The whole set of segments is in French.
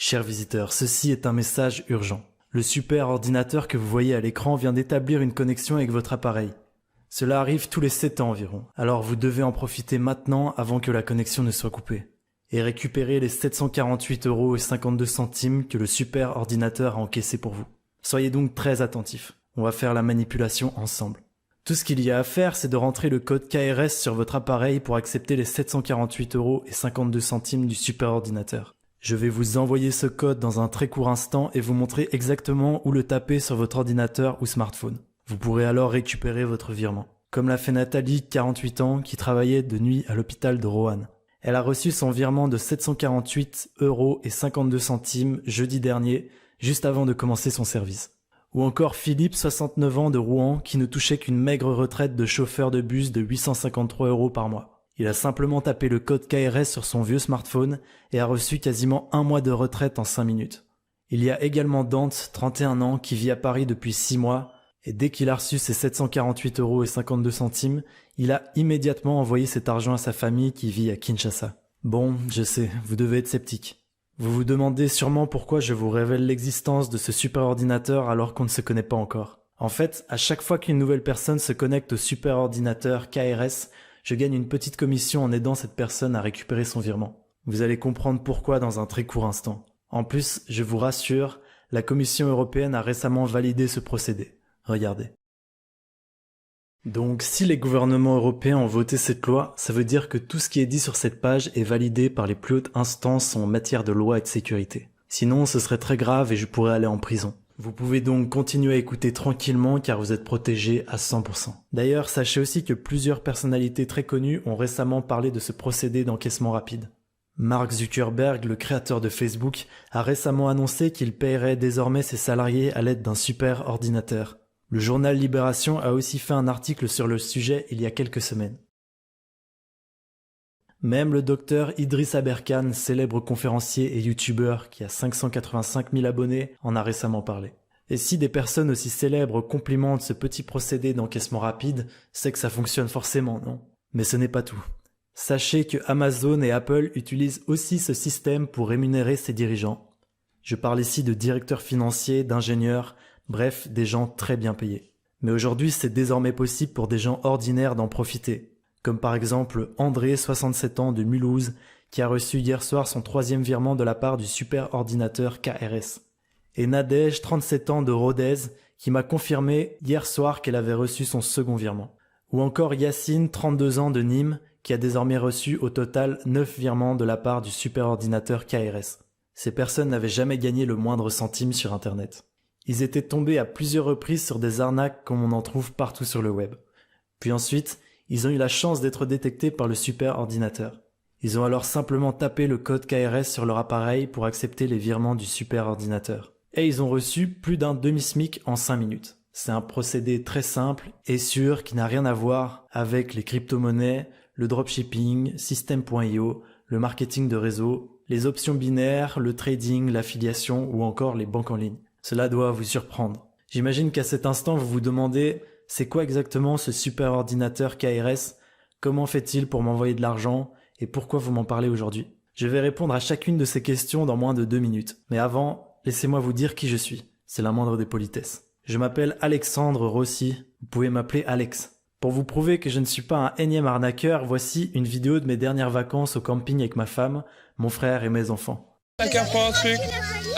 Chers visiteurs, ceci est un message urgent. Le super ordinateur que vous voyez à l'écran vient d'établir une connexion avec votre appareil. Cela arrive tous les 7 ans environ, alors vous devez en profiter maintenant avant que la connexion ne soit coupée. Et récupérer les 748,52 € que le super ordinateur a encaissé pour vous. Soyez donc très attentifs, on va faire la manipulation ensemble. Tout ce qu'il y a à faire, c'est de rentrer le code KRS sur votre appareil pour accepter les 748,52 € du super ordinateur. Je vais vous envoyer ce code dans un très court instant et vous montrer exactement où le taper sur votre ordinateur ou smartphone. Vous pourrez alors récupérer votre virement. Comme l'a fait Nathalie, 48 ans, qui travaillait de nuit à l'hôpital de Roanne. Elle a reçu son virement de 748,52 € jeudi dernier, juste avant de commencer son service. Ou encore Philippe, 69 ans, de Rouen, qui ne touchait qu'une maigre retraite de chauffeur de bus de 853 € par mois. Il a simplement tapé le code KRS sur son vieux smartphone et a reçu quasiment un mois de retraite en 5 minutes. Il y a également Dante, 31 ans, qui vit à Paris depuis 6 mois, et dès qu'il a reçu ses 748,52 €, il a immédiatement envoyé cet argent à sa famille qui vit à Kinshasa. Bon, je sais, vous devez être sceptique. Vous vous demandez sûrement pourquoi je vous révèle l'existence de ce super ordinateur alors qu'on ne se connaît pas encore. En fait, à chaque fois qu'une nouvelle personne se connecte au super ordinateur KRS, je gagne une petite commission en aidant cette personne à récupérer son virement. Vous allez comprendre pourquoi dans un très court instant. En plus, je vous rassure, la Commission européenne a récemment validé ce procédé. Regardez. Donc, si les gouvernements européens ont voté cette loi, ça veut dire que tout ce qui est dit sur cette page est validé par les plus hautes instances en matière de loi et de sécurité. Sinon, ce serait très grave et je pourrais aller en prison. Vous pouvez donc continuer à écouter tranquillement car vous êtes protégé à 100%. D'ailleurs, sachez aussi que plusieurs personnalités très connues ont récemment parlé de ce procédé d'encaissement rapide. Mark Zuckerberg, le créateur de Facebook, a récemment annoncé qu'il paierait désormais ses salariés à l'aide d'un super ordinateur. Le journal Libération a aussi fait un article sur le sujet il y a quelques semaines. Même le docteur Idriss Aberkan, célèbre conférencier et youtubeur qui a 585 000 abonnés, en a récemment parlé. Et si des personnes aussi célèbres complimentent ce petit procédé d'encaissement rapide, c'est que ça fonctionne forcément, non? Mais ce n'est pas tout. Sachez que Amazon et Apple utilisent aussi ce système pour rémunérer ses dirigeants. Je parle ici de directeurs financiers, d'ingénieurs, bref, des gens très bien payés. Mais aujourd'hui, c'est désormais possible pour des gens ordinaires d'en profiter. Comme par exemple André, 67 ans, de Mulhouse, qui a reçu hier soir son 3e virement de la part du super ordinateur KRS. Et Nadège, 37 ans, de Rodez, qui m'a confirmé hier soir qu'elle avait reçu son 2e virement. Ou encore Yacine, 32 ans, de Nîmes, qui a désormais reçu au total 9 virements de la part du super ordinateur KRS. Ces personnes n'avaient jamais gagné le moindre centime sur Internet. Ils étaient tombés à plusieurs reprises sur des arnaques comme on en trouve partout sur le web. Puis ensuite, ils ont eu la chance d'être détectés par le super ordinateur. Ils ont alors simplement tapé le code KRS sur leur appareil pour accepter les virements du super ordinateur. Et ils ont reçu plus d'un demi-SMIC en 5 minutes. C'est un procédé très simple et sûr qui n'a rien à voir avec les crypto-monnaies, le dropshipping, System.io, le marketing de réseau, les options binaires, le trading, l'affiliation ou encore les banques en ligne. Cela doit vous surprendre. J'imagine qu'à cet instant vous vous demandez c'est quoi exactement ce super ordinateur KRS? Comment fait-il pour m'envoyer de l'argent? Et pourquoi vous m'en parlez aujourd'hui? Je vais répondre à chacune de ces questions dans moins de 2 minutes. Mais avant, laissez-moi vous dire qui je suis. C'est la moindre des politesses. Je m'appelle Alexandre Rossi. Vous pouvez m'appeler Alex. Pour vous prouver que je ne suis pas un énième arnaqueur, voici une vidéo de mes dernières vacances au camping avec ma femme, mon frère et mes enfants. Chacun prend un truc.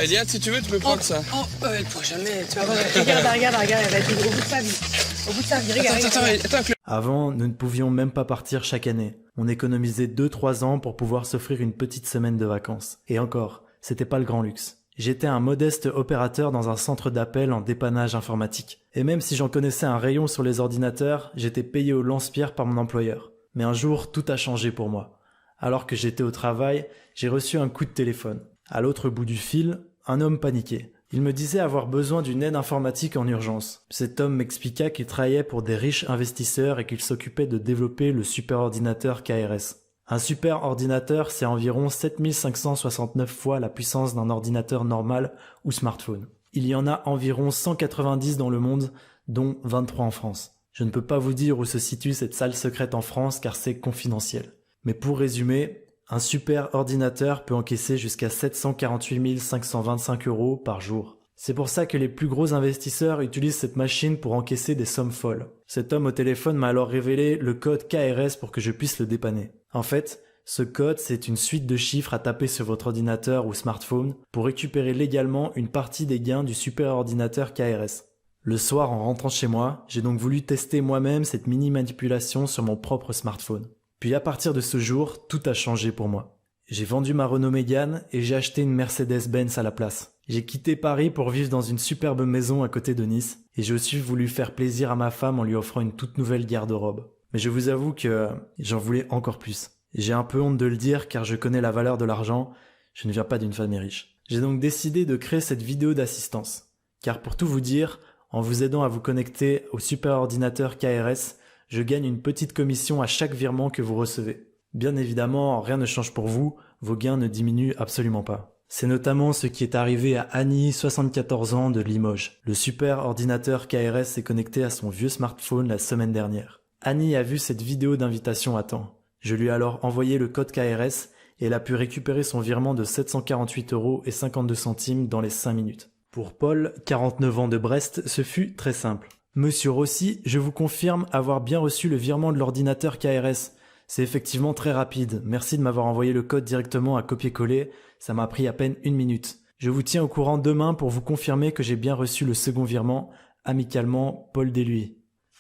Eliane, si tu veux, tu peux prendre ça. Elle pourra jamais. Tu vas voir. Regarde, elle va être au bout de sa vie. Au bout de sa vie, regarde. Attends. Avant, nous ne pouvions même pas partir chaque année. On économisait 2-3 ans pour pouvoir s'offrir une petite semaine de vacances. Et encore, c'était pas le grand luxe. J'étais un modeste opérateur dans un centre d'appel en dépannage informatique. Et même si j'en connaissais un rayon sur les ordinateurs, j'étais payé au lance-pierre par mon employeur. Mais un jour, tout a changé pour moi. Alors que j'étais au travail, j'ai reçu un coup de téléphone. À l'autre bout du fil, un homme paniqué. Il me disait avoir besoin d'une aide informatique en urgence. Cet homme m'expliqua qu'il travaillait pour des riches investisseurs et qu'il s'occupait de développer le super ordinateur KRS. Un super ordinateur, c'est environ 7569 fois la puissance d'un ordinateur normal ou smartphone. Il y en a environ 190 dans le monde, dont 23 en France. Je ne peux pas vous dire où se situe cette salle secrète en France car c'est confidentiel. Mais pour résumer, Un super ordinateur peut encaisser jusqu'à 748 525 € par jour. C'est pour ça que les plus gros investisseurs utilisent cette machine pour encaisser des sommes folles. Cet homme au téléphone m'a alors révélé le code KRS pour que je puisse le dépanner. En fait, ce code, c'est une suite de chiffres à taper sur votre ordinateur ou smartphone pour récupérer légalement une partie des gains du super ordinateur KRS. Le soir, en rentrant chez moi, j'ai donc voulu tester moi-même cette mini manipulation sur mon propre smartphone. Puis à partir de ce jour, tout a changé pour moi. J'ai vendu ma Renault Mégane et j'ai acheté une Mercedes-Benz à la place. J'ai quitté Paris pour vivre dans une superbe maison à côté de Nice et j'ai aussi voulu faire plaisir à ma femme en lui offrant une toute nouvelle garde-robe. Mais je vous avoue que j'en voulais encore plus. J'ai un peu honte de le dire car je connais la valeur de l'argent, je ne viens pas d'une famille riche. J'ai donc décidé de créer cette vidéo d'assistance. Car pour tout vous dire, en vous aidant à vous connecter au super ordinateur KRS, je gagne une petite commission à chaque virement que vous recevez. Bien évidemment, rien ne change pour vous, vos gains ne diminuent absolument pas. C'est notamment ce qui est arrivé à Annie, 74 ans, de Limoges. Le super ordinateur KRS s'est connecté à son vieux smartphone la semaine dernière. Annie a vu cette vidéo d'invitation à temps. Je lui ai alors envoyé le code KRS et elle a pu récupérer son virement de 748 € et 52 centimes dans les 5 minutes. Pour Paul, 49 ans de Brest, ce fut très simple. Monsieur Rossi, je vous confirme avoir bien reçu le virement de l'ordinateur KRS. C'est effectivement très rapide. Merci de m'avoir envoyé le code directement à copier-coller. Ça m'a pris à peine 1 minute. Je vous tiens au courant demain pour vous confirmer que j'ai bien reçu le second virement. Amicalement, Paul Deluy.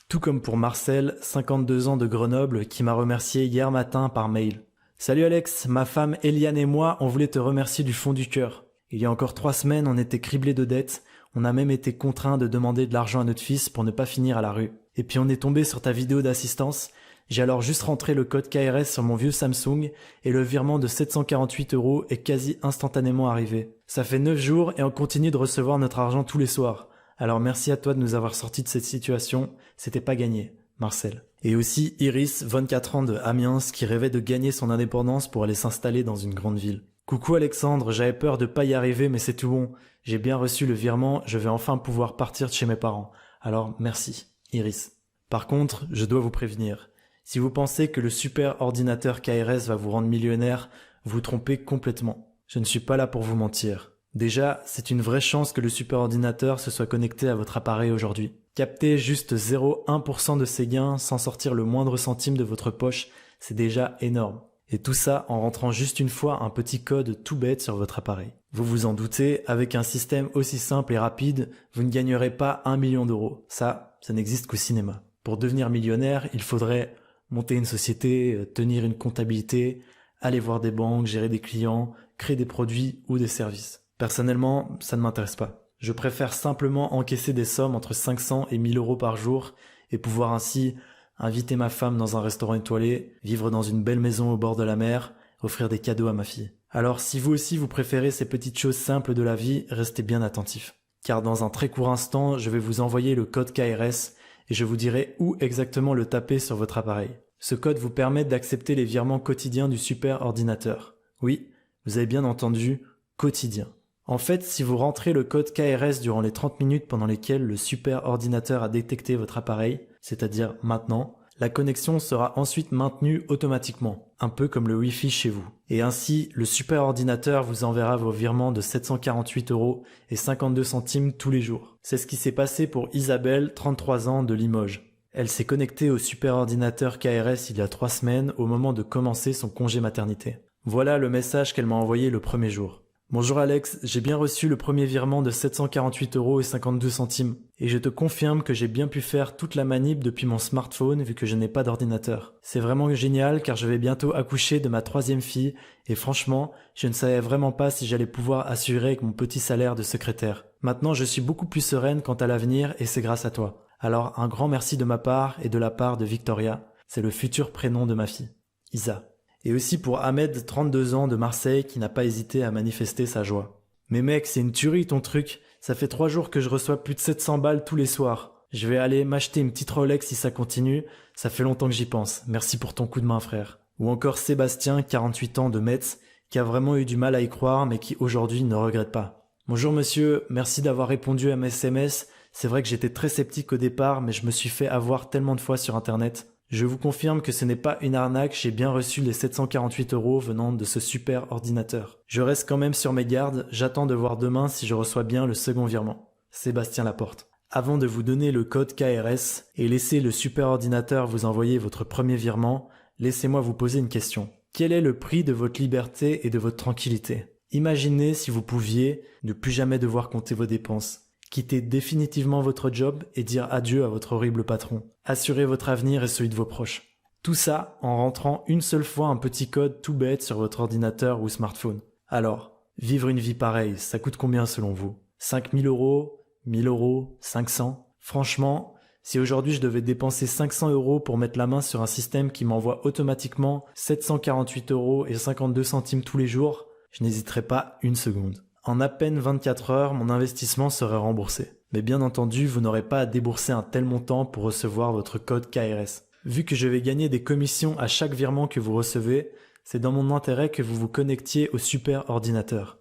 Tout comme pour Marcel, 52 ans de Grenoble, qui m'a remercié hier matin par mail. Salut Alex, ma femme Eliane et moi, on voulait te remercier du fond du cœur. Il y a encore 3 semaines, on était criblés de dettes. On a même été contraints de demander de l'argent à notre fils pour ne pas finir à la rue. Et puis on est tombé sur ta vidéo d'assistance. J'ai alors juste rentré le code KRS sur mon vieux Samsung et le virement de 748 € est quasi instantanément arrivé. Ça fait 9 jours et on continue de recevoir notre argent tous les soirs. Alors merci à toi de nous avoir sortis de cette situation. C'était pas gagné. Marcel. Et aussi Iris, 24 ans de Amiens, qui rêvait de gagner son indépendance pour aller s'installer dans une grande ville. Coucou Alexandre, j'avais peur de pas y arriver mais c'est tout bon. J'ai bien reçu le virement, je vais enfin pouvoir partir de chez mes parents. Alors merci, Iris. Par contre, je dois vous prévenir. Si vous pensez que le super ordinateur KRS va vous rendre millionnaire, vous vous trompez complètement. Je ne suis pas là pour vous mentir. Déjà, c'est une vraie chance que le super ordinateur se soit connecté à votre appareil aujourd'hui. Capter juste 0,1% de ses gains sans sortir le moindre centime de votre poche, c'est déjà énorme. Et tout ça en rentrant juste une fois un petit code tout bête sur votre appareil. Vous vous en doutez, avec un système aussi simple et rapide, vous ne gagnerez pas 1 million d'euros. Ça n'existe qu'au cinéma. Pour devenir millionnaire, il faudrait monter une société, tenir une comptabilité, aller voir des banques, gérer des clients, créer des produits ou des services. Personnellement, ça ne m'intéresse pas. Je préfère simplement encaisser des sommes entre 500 et 1000 € par jour et pouvoir ainsi inviter ma femme dans un restaurant étoilé, vivre dans une belle maison au bord de la mer, offrir des cadeaux à ma fille. Alors si vous aussi vous préférez ces petites choses simples de la vie, restez bien attentifs. Car dans un très court instant, je vais vous envoyer le code KRS et je vous dirai où exactement le taper sur votre appareil. Ce code vous permet d'accepter les virements quotidiens du super ordinateur. Oui, vous avez bien entendu, quotidien. En fait, si vous rentrez le code KRS durant les 30 minutes pendant lesquelles le super ordinateur a détecté votre appareil, c'est-à-dire maintenant, la connexion sera ensuite maintenue automatiquement, un peu comme le Wi-Fi chez vous. Et ainsi, le super ordinateur vous enverra vos virements de 748 € et 52 centimes tous les jours. C'est ce qui s'est passé pour Isabelle, 33 ans, de Limoges. Elle s'est connectée au super ordinateur KRS il y a 3 semaines au moment de commencer son congé maternité. Voilà le message qu'elle m'a envoyé le premier jour. Bonjour Alex, j'ai bien reçu le premier virement de 748 € et 52 centimes et je te confirme que j'ai bien pu faire toute la manip depuis mon smartphone vu que je n'ai pas d'ordinateur. C'est vraiment génial car je vais bientôt accoucher de ma 3e fille et franchement, je ne savais vraiment pas si j'allais pouvoir assurer avec mon petit salaire de secrétaire. Maintenant, je suis beaucoup plus sereine quant à l'avenir et c'est grâce à toi. Alors un grand merci de ma part et de la part de Victoria, c'est le futur prénom de ma fille, Isa. Et aussi pour Ahmed, 32 ans, de Marseille, qui n'a pas hésité à manifester sa joie. Mais mec, c'est une tuerie ton truc. Ça fait 3 jours que je reçois plus de 700 balles tous les soirs. Je vais aller m'acheter une petite Rolex si ça continue. Ça fait longtemps que j'y pense. Merci pour ton coup de main, frère. Ou encore Sébastien, 48 ans, de Metz, qui a vraiment eu du mal à y croire, mais qui aujourd'hui ne regrette pas. Bonjour monsieur, merci d'avoir répondu à mes SMS. C'est vrai que j'étais très sceptique au départ, mais je me suis fait avoir tellement de fois sur internet. Je vous confirme que ce n'est pas une arnaque, j'ai bien reçu les 748 € venant de ce super ordinateur. Je reste quand même sur mes gardes, j'attends de voir demain si je reçois bien le second virement. Sébastien Laporte. Avant de vous donner le code KRS et laisser le super ordinateur vous envoyer votre premier virement, laissez-moi vous poser une question. Quel est le prix de votre liberté et de votre tranquillité ? Imaginez si vous pouviez ne plus jamais devoir compter vos dépenses, quitter définitivement votre job et dire adieu à votre horrible patron, assurer votre avenir et celui de vos proches. Tout ça en rentrant une seule fois un petit code tout bête sur votre ordinateur ou smartphone. Alors, vivre une vie pareille, ça coûte combien selon vous ? 5 000 €, 1 000 €, 500 ? Franchement, si aujourd'hui je devais dépenser 500 € pour mettre la main sur un système qui m'envoie automatiquement 748 € et 52 centimes tous les jours, je n'hésiterais pas une seconde. En à peine 24 heures, mon investissement serait remboursé. Mais bien entendu, vous n'aurez pas à débourser un tel montant pour recevoir votre code KRS. Vu que je vais gagner des commissions à chaque virement que vous recevez, c'est dans mon intérêt que vous vous connectiez au super ordinateur.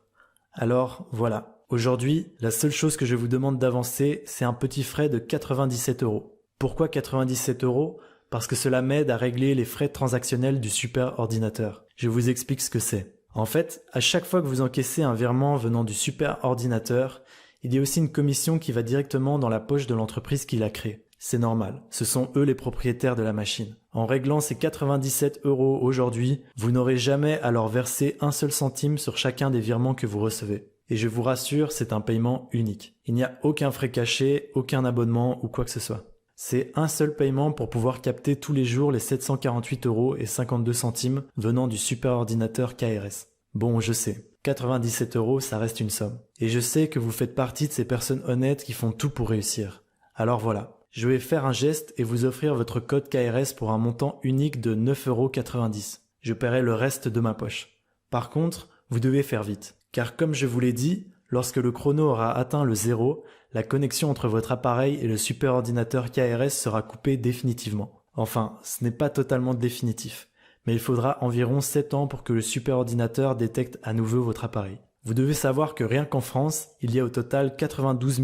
Alors, voilà. Aujourd'hui, la seule chose que je vous demande d'avancer, c'est un petit frais de 97 €. Pourquoi 97 €? Parce que cela m'aide à régler les frais transactionnels du super ordinateur. Je vous explique ce que c'est. En fait, à chaque fois que vous encaissez un virement venant du super ordinateur, il y a aussi une commission qui va directement dans la poche de l'entreprise qui l'a créé. C'est normal, ce sont eux les propriétaires de la machine. En réglant ces 97 € aujourd'hui, vous n'aurez jamais à leur verser un seul centime sur chacun des virements que vous recevez. Et je vous rassure, c'est un paiement unique. Il n'y a aucun frais caché, aucun abonnement ou quoi que ce soit. C'est un seul paiement pour pouvoir capter tous les jours les 748 € et 52 centimes venant du super ordinateur KRS. Bon, je sais, 97 € ça reste une somme. Et je sais que vous faites partie de ces personnes honnêtes qui font tout pour réussir. Alors voilà, je vais faire un geste et vous offrir votre code KRS pour un montant unique de 9,90 €. Je paierai le reste de ma poche. Par contre, vous devez faire vite. Car comme je vous l'ai dit, lorsque le chrono aura atteint le 0, la connexion entre votre appareil et le super ordinateur KRS sera coupée définitivement. Enfin, ce n'est pas totalement définitif, mais il faudra environ 7 ans pour que le super ordinateur détecte à nouveau votre appareil. Vous devez savoir que rien qu'en France, il y a au total 92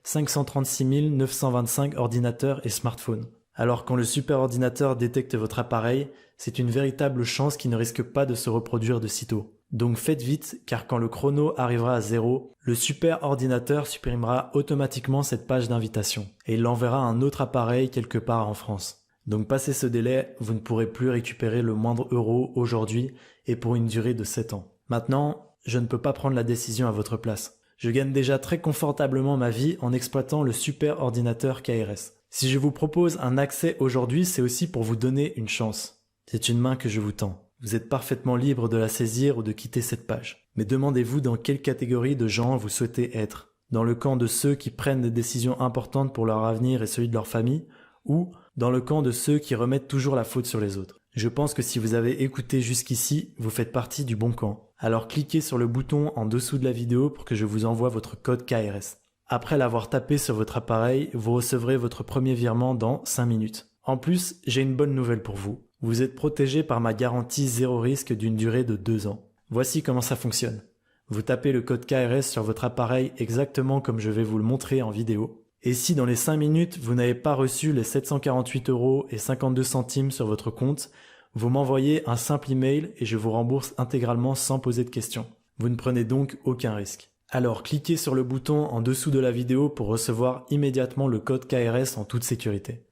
536 925 ordinateurs et smartphones. Alors quand le super ordinateur détecte votre appareil, c'est une véritable chance qui ne risque pas de se reproduire de sitôt. Donc faites vite, car quand le chrono arrivera à 0, le super ordinateur supprimera automatiquement cette page d'invitation et il l'enverra à un autre appareil quelque part en France. Donc passé ce délai, vous ne pourrez plus récupérer le moindre euro aujourd'hui et pour une durée de 7 ans. Maintenant, je ne peux pas prendre la décision à votre place. Je gagne déjà très confortablement ma vie en exploitant le super ordinateur KRS. Si je vous propose un accès aujourd'hui, c'est aussi pour vous donner une chance. C'est une main que je vous tends. Vous êtes parfaitement libre de la saisir ou de quitter cette page. Mais demandez-vous dans quelle catégorie de gens vous souhaitez être. Dans le camp de ceux qui prennent des décisions importantes pour leur avenir et celui de leur famille, ou dans le camp de ceux qui remettent toujours la faute sur les autres. Je pense que si vous avez écouté jusqu'ici, vous faites partie du bon camp. Alors cliquez sur le bouton en dessous de la vidéo pour que je vous envoie votre code KRS. Après l'avoir tapé sur votre appareil, vous recevrez votre premier virement dans 5 minutes. En plus, j'ai une bonne nouvelle pour vous. Vous êtes protégé par ma garantie 0 risque d'une durée de 2 ans. Voici comment ça fonctionne. Vous tapez le code KRS sur votre appareil exactement comme je vais vous le montrer en vidéo. Et si dans les 5 minutes, vous n'avez pas reçu les 748 € et 52 centimes sur votre compte, vous m'envoyez un simple email et je vous rembourse intégralement sans poser de questions. Vous ne prenez donc aucun risque. Alors cliquez sur le bouton en dessous de la vidéo pour recevoir immédiatement le code KRS en toute sécurité.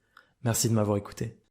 Merci de m'avoir écouté.